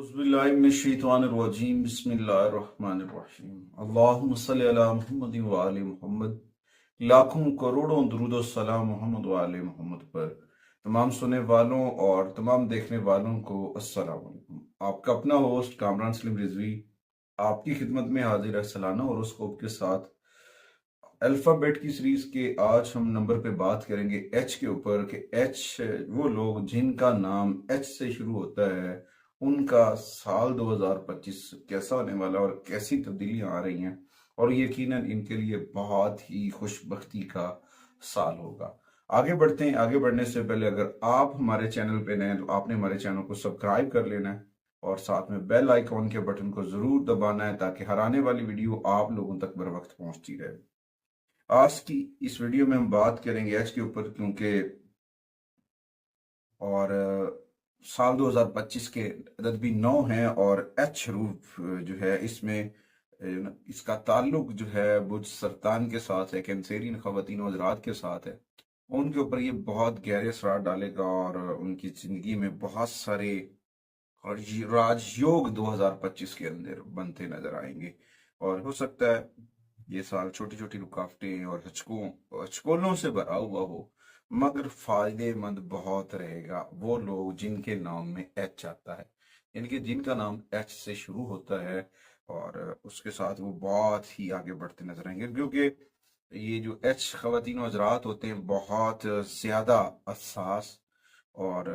औज़ुबिल्लाहिमिनश्शैतानिर्रजीम बिस्मिल्लाहिर्रहमानिर्रहीम अल्लाहुम्मा सल्लि अला मुहम्मद व आले मुहम्मद। लाखों करोड़ों दुरूद व सलाम मोहम्मद व आले मोहम्मद पर। तमाम सुनने वालों और तमाम देखने वालों को अस्सलाम वालेकुम। आपका अपना होस्ट कामरान सलीम रिजवी आपकी खिदमत में हाजिर है सालाना होरोस्कोप के साथ। अल्फ़ाबेट की सीरीज के आज हम नंबर पे बात करेंगे एच के ऊपर कि एच वो लोग जिनका नाम एच से शुरू होता है उनका साल 2025 कैसा होने वाला है और कैसी तब्दीलियां आ रही हैं और यकीनन इनके लिए बहुत ही खुशबख्ती का साल होगा। आगे बढ़ते हैं। आगे बढ़ने से पहले अगर आप हमारे चैनल पे नए हैं तो आपने हमारे चैनल को सब्सक्राइब कर लेना है और साथ में बेल आइकॉन के बटन को जरूर दबाना है ताकि हर आने वाली वीडियो आप लोगों तक बर वक्त पहुंचती रहे। आज की इस वीडियो में हम बात करेंगे एच के ऊपर क्योंकि और साल 2025 के अदद भी 9 हैं और एच हरूफ जो है इसमें इसका ताल्लुक जो है बुर्ज सरतान के साथ है, कैंसेरियन ख़वातीन और हज़रात के साथ है। उनके ऊपर ये बहुत गहरे असरार डालेगा और उनकी ज़िंदगी में बहुत सारे राजयोग 2025 के अंदर बनते नजर आएंगे और हो सकता है ये साल छोटी छोटी रुकावटें और हचकोलों से भरा हुआ हो मगर फायदेमंद बहुत रहेगा वो लोग जिनके नाम में एच आता है, यानी कि जिनका नाम एच से शुरू होता है और उसके साथ वो बहुत ही आगे बढ़ते नजर आएंगे क्योंकि ये जो एच ख़वातीन और हज़रात होते हैं बहुत ज्यादा हसास और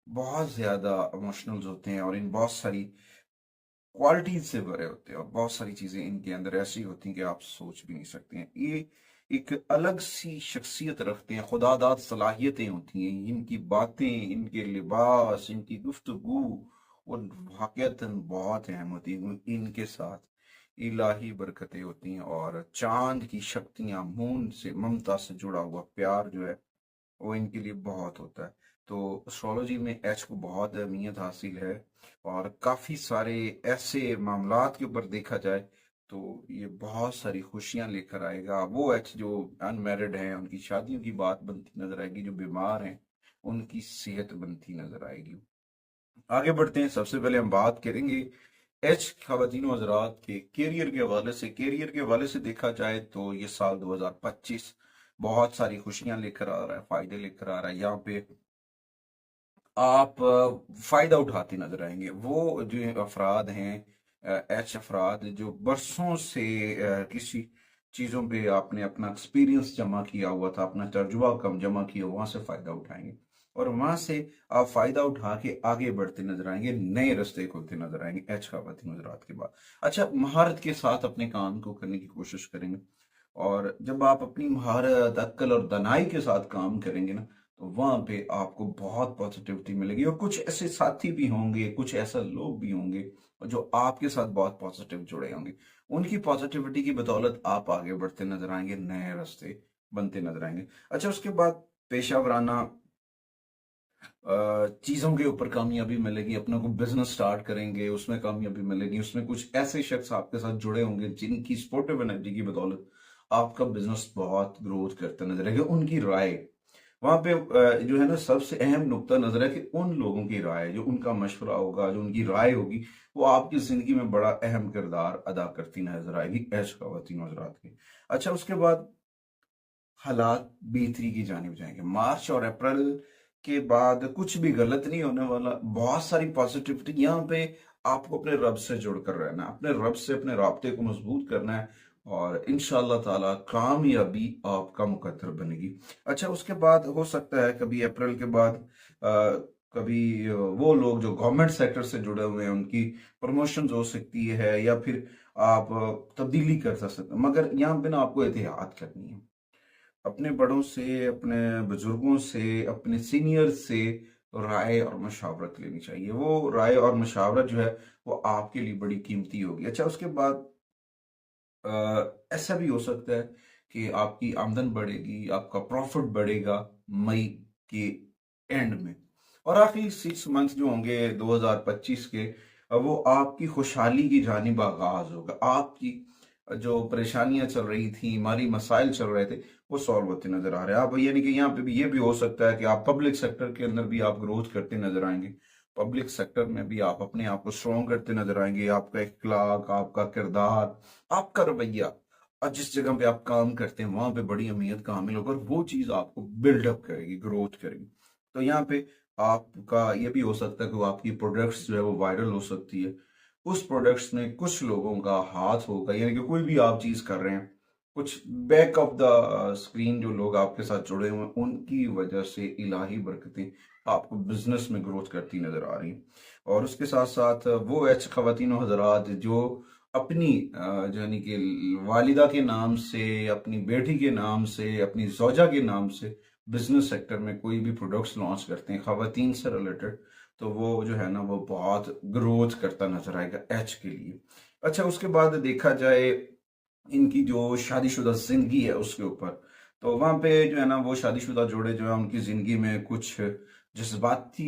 बहुत ज्यादा इमोशनल होते हैं और इन बहुत सारी क्वालिटीज से भरे होते हैं और बहुत सारी चीजें इनके अंदर ऐसी होती हैं कि आप सोच भी नहीं सकते हैं। ये एक अलग सी शख्सियत रखते हैं, खुदादाद सलाहियतें होती हैं, इनकी बातें, इनके लिबास, इनकी गुफ्तगू और वाकईतन बहुत अहम होती है। इनके साथ इलाही बरकतें होती हैं और चांद की शक्तियां, मून से, ममता से जुड़ा हुआ प्यार जो है वो इनके लिए बहुत होता है। तो एस्ट्रोलॉजी में एच को बहुत अहमियत हासिल है और काफ़ी सारे ऐसे मामलात के ऊपर देखा जाए तो ये बहुत सारी खुशियां लेकर आएगा। वो एच जो अनमैरिड हैं उनकी शादियों की बात बनती नजर आएगी, जो बीमार हैं उनकी सेहत बनती नजर आएगी। आगे बढ़ते हैं। सबसे पहले हम बात करेंगे एच ख़वातीन हज़रात के कैरियर के हवाले से। कैरियर के हवाले से देखा जाए तो ये साल 2025 बहुत सारी खुशियां लेकर आ रहा है, फायदे लेकर आ रहा है। यहाँ पे आप फायदा उठाते नजर आएंगे। वो जो अफराद हैं एच अफराद जो बरसों से किसी चीजों पे आपने अपना एक्सपीरियंस जमा किया हुआ था, अपना तजुर्बा कम जमा किया, वहां से फायदा उठाएंगे और वहां से आप फायदा उठा के आगे बढ़ते नजर आएंगे, नए रास्ते खुलते नजर आएंगे एच ख़वातीन हज़रात के बाद। अच्छा, महारत के साथ अपने काम को करने की कोशिश करेंगे और जब आप अपनी महारत, अक्ल और दनाई के साथ काम करेंगे ना तो वहां पे आपको बहुत पॉजिटिविटी मिलेगी और कुछ ऐसे साथी भी होंगे, कुछ ऐसा लोग भी होंगे जो आपके साथ बहुत पॉजिटिव जुड़े होंगे। उनकी पॉजिटिविटी की बदौलत आप आगे बढ़ते नजर आएंगे, नए रास्ते बनते नजर आएंगे। अच्छा, उसके बाद पेशा वराना चीजों के ऊपर कामयाबी मिलेगी, अपना को बिजनेस स्टार्ट करेंगे उसमें कामयाबी मिलेगी। उसमें कुछ ऐसे शख्स आपके साथ जुड़े होंगे जिनकी सपोर्टिव एनर्जी की बदौलत आपका बिजनेस बहुत ग्रोथ करता नजर आएगा। उनकी राय वहां पे जो है ना सबसे अहम नुक्ता नजर है कि उन लोगों की राय, जो उनका मशवरा होगा, जो उनकी राय होगी, वो आपकी जिंदगी में बड़ा अहम किरदार अदा करती नजर आएगी ऐश ख़वातीन हज़रात की। अच्छा, उसके बाद हालात बेहतरी की जानिब जाएंगे। मार्च और अप्रैल के बाद कुछ भी गलत नहीं होने वाला, बहुत सारी पॉजिटिविटी। यहाँ पे आपको अपने रब से जुड़कर रहना है, अपने रब से अपने राब्ते को मजबूत करना है और इंशाअल्लाह ताला कामयाबी आपका मुकद्दर बनेगी। अच्छा, उसके बाद हो सकता है कभी अप्रैल के बाद कभी वो लोग जो गवर्नमेंट सेक्टर से जुड़े हुए हैं उनकी प्रमोशन हो सकती है या फिर आप तब्दीली कर सकते हैं, मगर यहाँ पे ना आपको एहतियात करनी है। अपने बड़ों से, अपने बुजुर्गों से, अपने सीनियर से राय और मशावरत लेनी चाहिए। वो राय और मशावरत जो है वो आपके लिए बड़ी कीमती होगी। अच्छा, उसके बाद ऐसा भी हो सकता है कि आपकी आमदन बढ़ेगी, आपका प्रॉफिट बढ़ेगा मई के एंड में और आखिरी 6 मंथ जो होंगे 2025 के वो आपकी खुशहाली की जानिब आगाज होगा। आपकी जो परेशानियां चल रही थी, माली मसाइल चल रहे थे, वो सॉल्व होते नजर आ रहे हैं। आप यानी कि यहाँ पे भी ये भी हो सकता है कि आप पब्लिक सेक्टर के अंदर भी आप ग्रोथ करते नजर आएंगे। पब्लिक सेक्टर में भी आप अपने आप को स्ट्रॉन्ग करते नजर आएंगे। आपका इखलाक, आपका किरदार, आपका रवैया और जिस जगह पे आप काम करते हैं वहां पे बड़ी अहमियत का हामिल होकर वो चीज आपको बिल्डअप करेगी, ग्रोथ करेगी। तो यहाँ पे आपका ये भी हो सकता है कि वो आपकी प्रोडक्ट्स जो है वो वायरल हो सकती है। उस प्रोडक्ट्स में कुछ लोगों का हाथ होगा, यानी कि कोई भी आप चीज कर रहे हैं, कुछ बैक ऑफ द स्क्रीन जो लोग आपके साथ जुड़े हुए हैं उनकी वजह से इलाही बरकतें आपको बिजनेस में ग्रोथ करती नजर आ रही हैं। और उसके साथ साथ वो ऐसे खवातीन और हजरात जो अपनी यानी कि वालिदा के नाम से, अपनी बेटी के नाम से, अपनी जौजा के नाम से बिजनेस सेक्टर में कोई भी प्रोडक्ट्स लॉन्च करते हैं खवातीन से रिलेटेड, तो वो जो है ना वो बहुत ग्रोथ करता नजर आएगा एच के लिए। अच्छा, उसके बाद देखा जाए इनकी जो शादीशुदा जिंदगी है उसके ऊपर, तो वहां पे जो है ना वो शादीशुदा जोड़े जो है उनकी जिंदगी में कुछ जज्बाती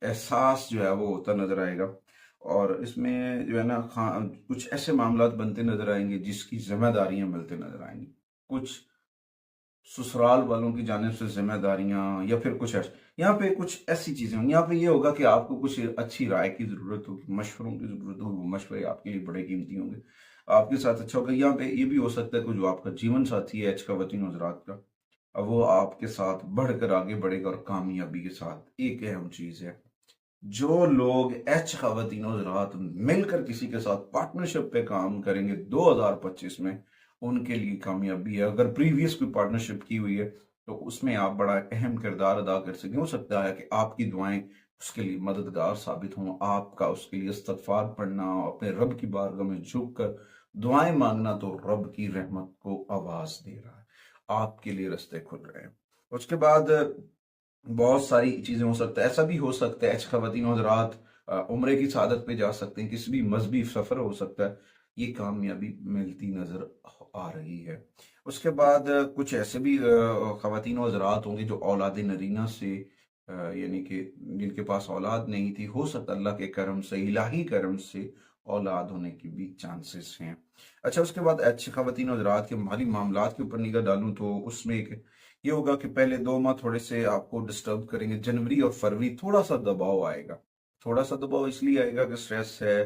एहसास जो है वो होता नजर आएगा। और इसमें जो है ना कुछ ऐसे मामलात बनते नजर आएंगे जिसकी जिम्मेदारियां मिलते नजर आएंगी। कुछ ससुराल वालों की जानिब से जिम्मेदारियां या फिर कुछ ऐसे, यहाँ पे कुछ ऐसी चीजें होंगी। यहाँ पे ये होगा कि आपको कुछ अच्छी राय की जरूरत होगी, मशवरों की जरूरत होगी, वो मशवरे आपके लिए बड़े कीमती होंगे, आपके साथ अच्छा होगा। यहाँ पे ये भी हो सकता है कि जो आपका जीवन साथी है खवातीन हजरात का, अब वो आपके साथ बढ़कर आगे बढ़ेगा और कामयाबी के साथ। एक अहम चीज है, जो लोग खवातीन हजरात मिलकर किसी के साथ पार्टनरशिप पे काम करेंगे 2025 में, उनके लिए कामयाबी है। अगर प्रीवियस कोई पार्टनरशिप की हुई है तो उसमें आप बड़ा अहम किरदार अदा कर सकें। हो सकता है कि आपकी दुआएं उसके लिए मददगार साबित हों, आपका उसके लिए इस्तगफार पढ़ना, अपने रब की बारगाह में झुक कर दुआएं मांगना, तो रब की रहमत को आवाज दे रहा है, आपके लिए रास्ते खुल रहे हैं। उसके बाद बहुत सारी चीजें हो सकता है। ऐसा भी हो सकता है खवातीन हज़रात उम्रे की सादत पे जा सकते हैं, किसी भी मजहबी सफर हो सकता है, ये कामयाबी मिलती नजर आ रही है। उसके बाद कुछ ऐसे भी खवातीन हज़रात होंगे जो औलाद नरीना से यानी कि जिनके पास औलाद नहीं थी, हो सकता अल्लाह के करम से, इलाही करम से औलाद होने की भी चांसेस हैं। अच्छा, उसके बाद अच्छे खवातीन हज़रात के माली मामलात के ऊपर निगाह डालूं तो उसमें एक ये होगा कि पहले 2 माह थोड़े से आपको डिस्टर्ब करेंगे। जनवरी और फरवरी थोड़ा सा दबाव आएगा। थोड़ा सा दबाव इसलिए आएगा कि स्ट्रेस है,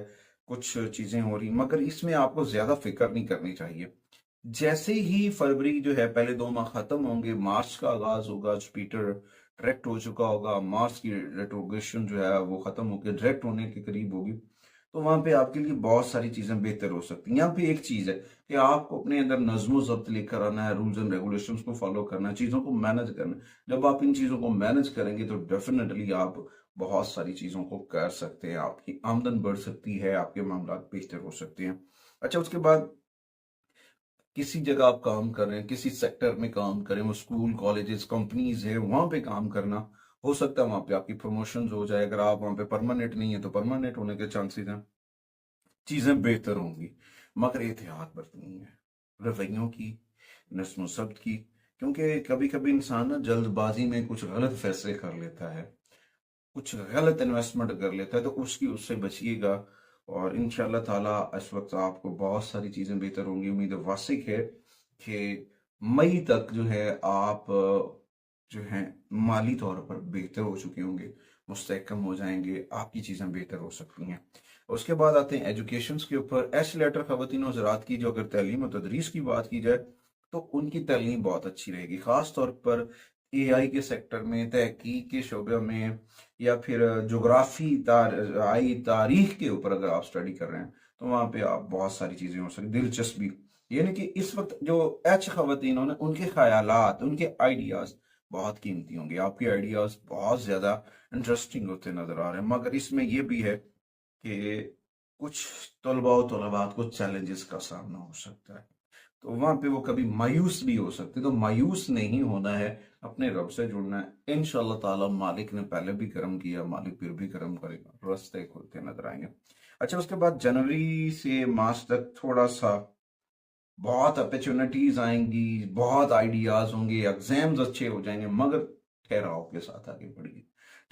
कुछ चीजें हो रही, मगर इसमें आपको ज्यादा फिक्र नहीं करनी चाहिए। जैसे ही फरवरी जो है पहले 2 माह खत्म होंगे, मार्च का आगाज होगा, जुपिटर डायरेक्ट हो चुका होगा, मार्च की रेट्रोग्रेशन जो है वो खत्म होकर डायरेक्ट होने के करीब होगी, तो वहां पे आपके लिए बहुत सारी चीजें बेहतर हो सकती हैं। यहाँ पे एक चीज है कि आपको अपने अंदर नज्म जब्त लेकर आना है, रूल्स एंड रेगुलेशंस को फॉलो करना है, चीजों को मैनेज करना है। जब आप इन चीजों को मैनेज करेंगे तो डेफिनेटली आप बहुत सारी चीजों को कर सकते हैं, आपकी आमदन बढ़ सकती है, आपके मामला बेहतर हो सकते हैं। अच्छा, उसके बाद किसी जगह आप काम कर रहे हैं, किसी सेक्टर में काम करें, वो स्कूल, कॉलेजेस, कंपनीज है, वहां पे काम करना, हो सकता है वहां पे आपकी प्रमोशन हो जाए। अगर आप वहां पे परमानेंट नहीं है तो परमानेंट होने के चांसेस हैं, चीजें बेहतर होंगी। मगर एहतियात बरतनी है, रवैयों की, नस्म सब्त की, क्योंकि कभी कभी इंसान ना जल्दबाजी में कुछ गलत फैसले कर लेता है, कुछ गलत इन्वेस्टमेंट कर लेता है, तो उससे बचिएगा। और इंशाल्लाह ताला इस वक्त आपको बहुत सारी चीजें बेहतर होंगी। उम्मीद वासिक है कि मई तक जो है आप जो है माली तौर पर बेहतर हो चुके होंगे, मुस्तहकम हो जाएंगे, आपकी चीजें बेहतर हो सकती हैं। उसके बाद आते हैं एजुकेशन के ऊपर। एच लेटर खवातीन और ज़रात की जो अगर तालीम और तदरीस की बात की जाए तो उनकी तालीम बहुत अच्छी रहेगी, खास तौर पर एआई के सेक्टर में, तहकीक के शोबे में, या फिर जोग्राफी तारीख के ऊपर अगर आप स्टडी कर रहे हैं तो वहां पे आप बहुत सारी चीजें हो सकती, दिलचस्पी। यानी कि इस वक्त जो एच खवातीन होने उनके ख्यालात, उनके आइडियाज बहुत कीमती होंगे, आपके आइडियाज बहुत ज्यादा इंटरेस्टिंग होते नजर आ रहे हैं। मगर इसमें यह भी है कि कुछ तलबा और तलबात को चैलेंजेस का सामना हो सकता है, तो वहां पे वो कभी मायूस भी हो सकते, तो मायूस नहीं होना है, अपने रब से जुड़ना है। इंशाल्लाह ताला मालिक ने पहले भी करम किया, मालिक फिर भी करम करेगा, रास्ते खुलते नजर आएंगे। अच्छा, उसके बाद जनवरी से मार्च तक थोड़ा सा बहुत अपॉर्चुनिटीज आएंगी, बहुत आइडियाज होंगे, एग्जाम्स अच्छे हो जाएंगे, मगर ठहराव के साथ आगे बढ़िए।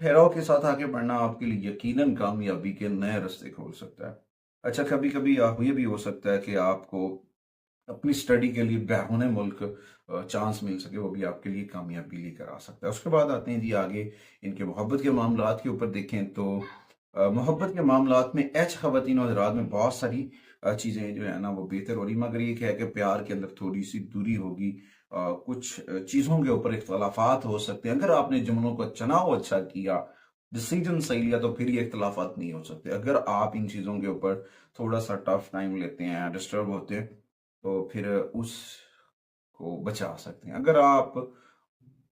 ठहराव के साथ आगे बढ़ना आपके लिए यकीनन कामयाबी के नए रास्ते खोल सकता है। अच्छा, कभी कभी ये भी हो सकता है कि आपको अपनी स्टडी के लिए बैरून मुल्क चांस मिल सके, वो भी आपके लिए कामयाबी लेकर आ सकता है। उसके बाद आते हैं जी आगे इनके मोहब्बत के मामलात के ऊपर देखें तो मोहब्बत के मामलात में खवातीन और हज़रात में बहुत सारी चीज़ें जो है ना वो बेहतर हो रही, मगर ये है कि प्यार के अंदर थोड़ी सी दूरी होगी, कुछ चीज़ों के ऊपर इख्तलाफात हो सकते हैं। अगर आपने जुमलों को चुनाव अच्छा किया, डिसीजन सही लिया, तो फिर ये इख्तलाफात नहीं हो सकते। अगर आप इन चीज़ों के ऊपर थोड़ा सा टफ टाइम लेते हैं, डिस्टर्ब होते हैं, तो फिर उसको बचा सकते हैं। अगर आप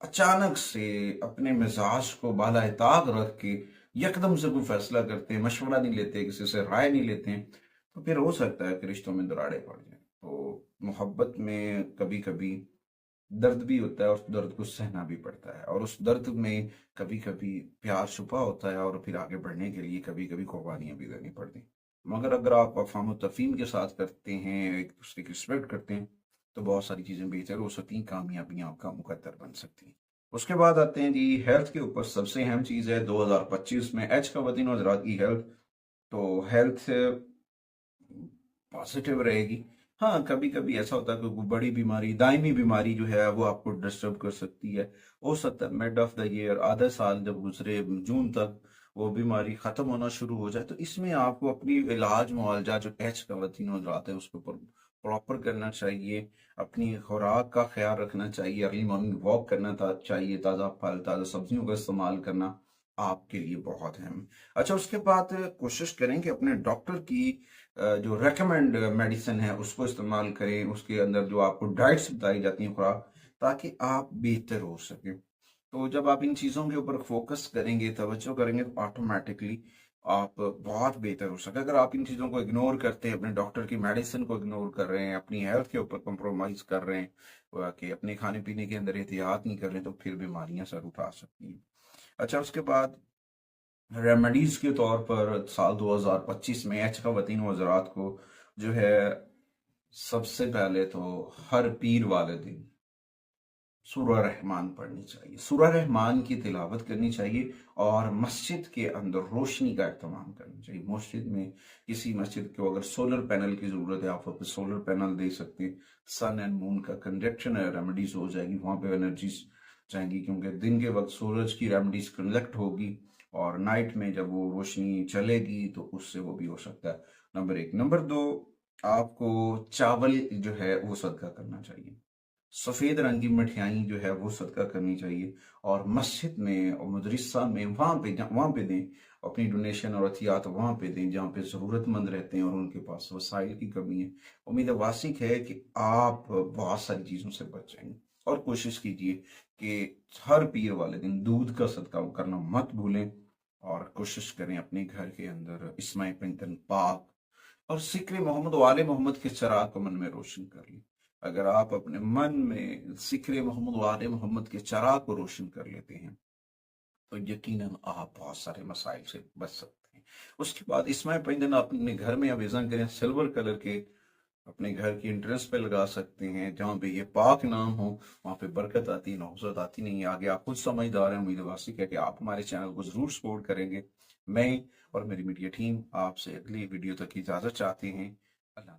अचानक से अपने मिजाज को बाला ताक रख के यकदम से कोई फैसला करते हैं, मशवरा नहीं लेते, किसी से राय नहीं लेते हैं, तो फिर हो सकता है कि रिश्तों में दरारें पड़ जाए। तो मोहब्बत में कभी कभी दर्द भी होता है और उस दर्द को सहना भी पड़ता है, और उस दर्द में कभी कभी प्यार छुपा होता है, और फिर आगे बढ़ने के लिए कभी कभी कुर्बानियां भी देनी पड़ती हैं। मगर अगर आप अफ़ाम तफ़हीम के साथ करते हैं, एक दूसरे की रिस्पेक्ट करते हैं, तो बहुत सारी चीज़ें बेहतर हो सकती हैं, कामयाबियां आपका मुकद्दर बन सकती हैं। उसके बाद आते हैं जी हेल्थ के ऊपर। सबसे अहम चीज़ है 2025 में खवातीन और हज़रात की हेल्थ। तो हेल्थ पॉजिटिव रहेगी। हाँ, कभी कभी ऐसा होता है कि कोई बड़ी बीमारी, दायमी बीमारी जो है वो आपको डिस्टर्ब कर सकती है। हो सकता है मिड ऑफ द ईयर, आधा साल जब गुजरे, जून तक वो बीमारी खत्म होना शुरू हो जाए, तो इसमें आपको अपनी इलाज मुआवजा जो खवातीन और हज़रात है उसके ऊपर प्रॉपर करना चाहिए। अपनी खुराक का ख्याल रखना चाहिए, अर्ली मॉर्निंग वॉक करना चाहिए, ताज़ा फल ताज़ा सब्जियों का इस्तेमाल करना आपके लिए बहुत अहम है। अच्छा, उसके बाद कोशिश करें कि अपने डॉक्टर की जो रेकमेंड मेडिसिन है उसको इस्तेमाल करें, उसके अंदर जो आपको डाइट्स बताई जाती हैं खुराक, ताकि आप बेहतर हो सके। तो जब आप इन चीज़ों के ऊपर फोकस करेंगे, तवज्जो करेंगे, तो ऑटोमेटिकली आप बहुत बेहतर हो सके। अगर आप इन चीज़ों को इग्नोर करते हैं, अपने डॉक्टर की मेडिसिन को इग्नोर कर रहे हैं, अपनी हेल्थ के ऊपर कॉम्प्रोमाइज़ कर रहे हैं, कि अपने खाने पीने के अंदर एहतियात नहीं कर रहे हैं, तो फिर बीमारियां सर उठा सकती हैं। अच्छा, उसके बाद रेमेडीज के तौर पर साल 2025 में खवातीन व हज़रात को जो है, सबसे पहले तो हर पीर वाले दिन सूरह रहमान पढ़नी चाहिए, सूरह रहमान की तिलावत करनी चाहिए, और मस्जिद के अंदर रोशनी का इस्तेमाल करना चाहिए। मस्जिद में, किसी मस्जिद को अगर सोलर पैनल की जरूरत है, आप पे सोलर पैनल दे सकते हैं। सन एंड मून का कंजक्शन रेमेडीज हो जाएगी, वहां पे एनर्जीज जाएंगी, क्योंकि दिन के वक्त सूरज की रेमेडीज कंडक्ट होगी, और नाइट में जब वो रोशनी चलेगी तो उससे वो भी हो सकता है। नंबर एक। नंबर दो, आपको चावल जो है वो सदका करना चाहिए। सफेद रंग की मिठाई जो है वो सदका करनी चाहिए, और मस्जिद में और मदरसा में वहां पे दें। अपनी डोनेशन और अतियात वहां पे दें जहाँ पे जरूरतमंद रहते हैं और उनके पास वसाइल की कमी है। उम्मीद वासिक है कि आप बहुत सारी चीजों से बच जाएंगे। और कोशिश कीजिए कि हर पीर वाले दिन दूध का सदका करना मत भूलें, और कोशिश करें अपने घर के अंदर इस्माई पिंतन पाक और सिक्र मोहम्मद वाले मोहम्मद के चराग को मन में रोशन कर लें। अगर आप अपने मन में सिक्र मोहम्मद वाले मोहम्मद के चराग को रोशन कर लेते हैं, तो यकीनन आप बहुत सारे मसाइल से बच सकते हैं। उसके बाद इस्माइल पेंडन अपने घर में आवेदन करें, सिल्वर कलर के अपने घर की एंट्रेंस पे लगा सकते हैं, जहाँ पे ये पाक नाम हो, वहां पे बरकत आती है, नौसत आती नहीं है। आगे आप खुद समझदार हैं। उम्मीद वासिक है कि आप हमारे चैनल को जरूर सपोर्ट करेंगे। मैं और मेरी मीडिया टीम आपसे अगली वीडियो तक की इजाजत चाहते हैं। अल्लाह।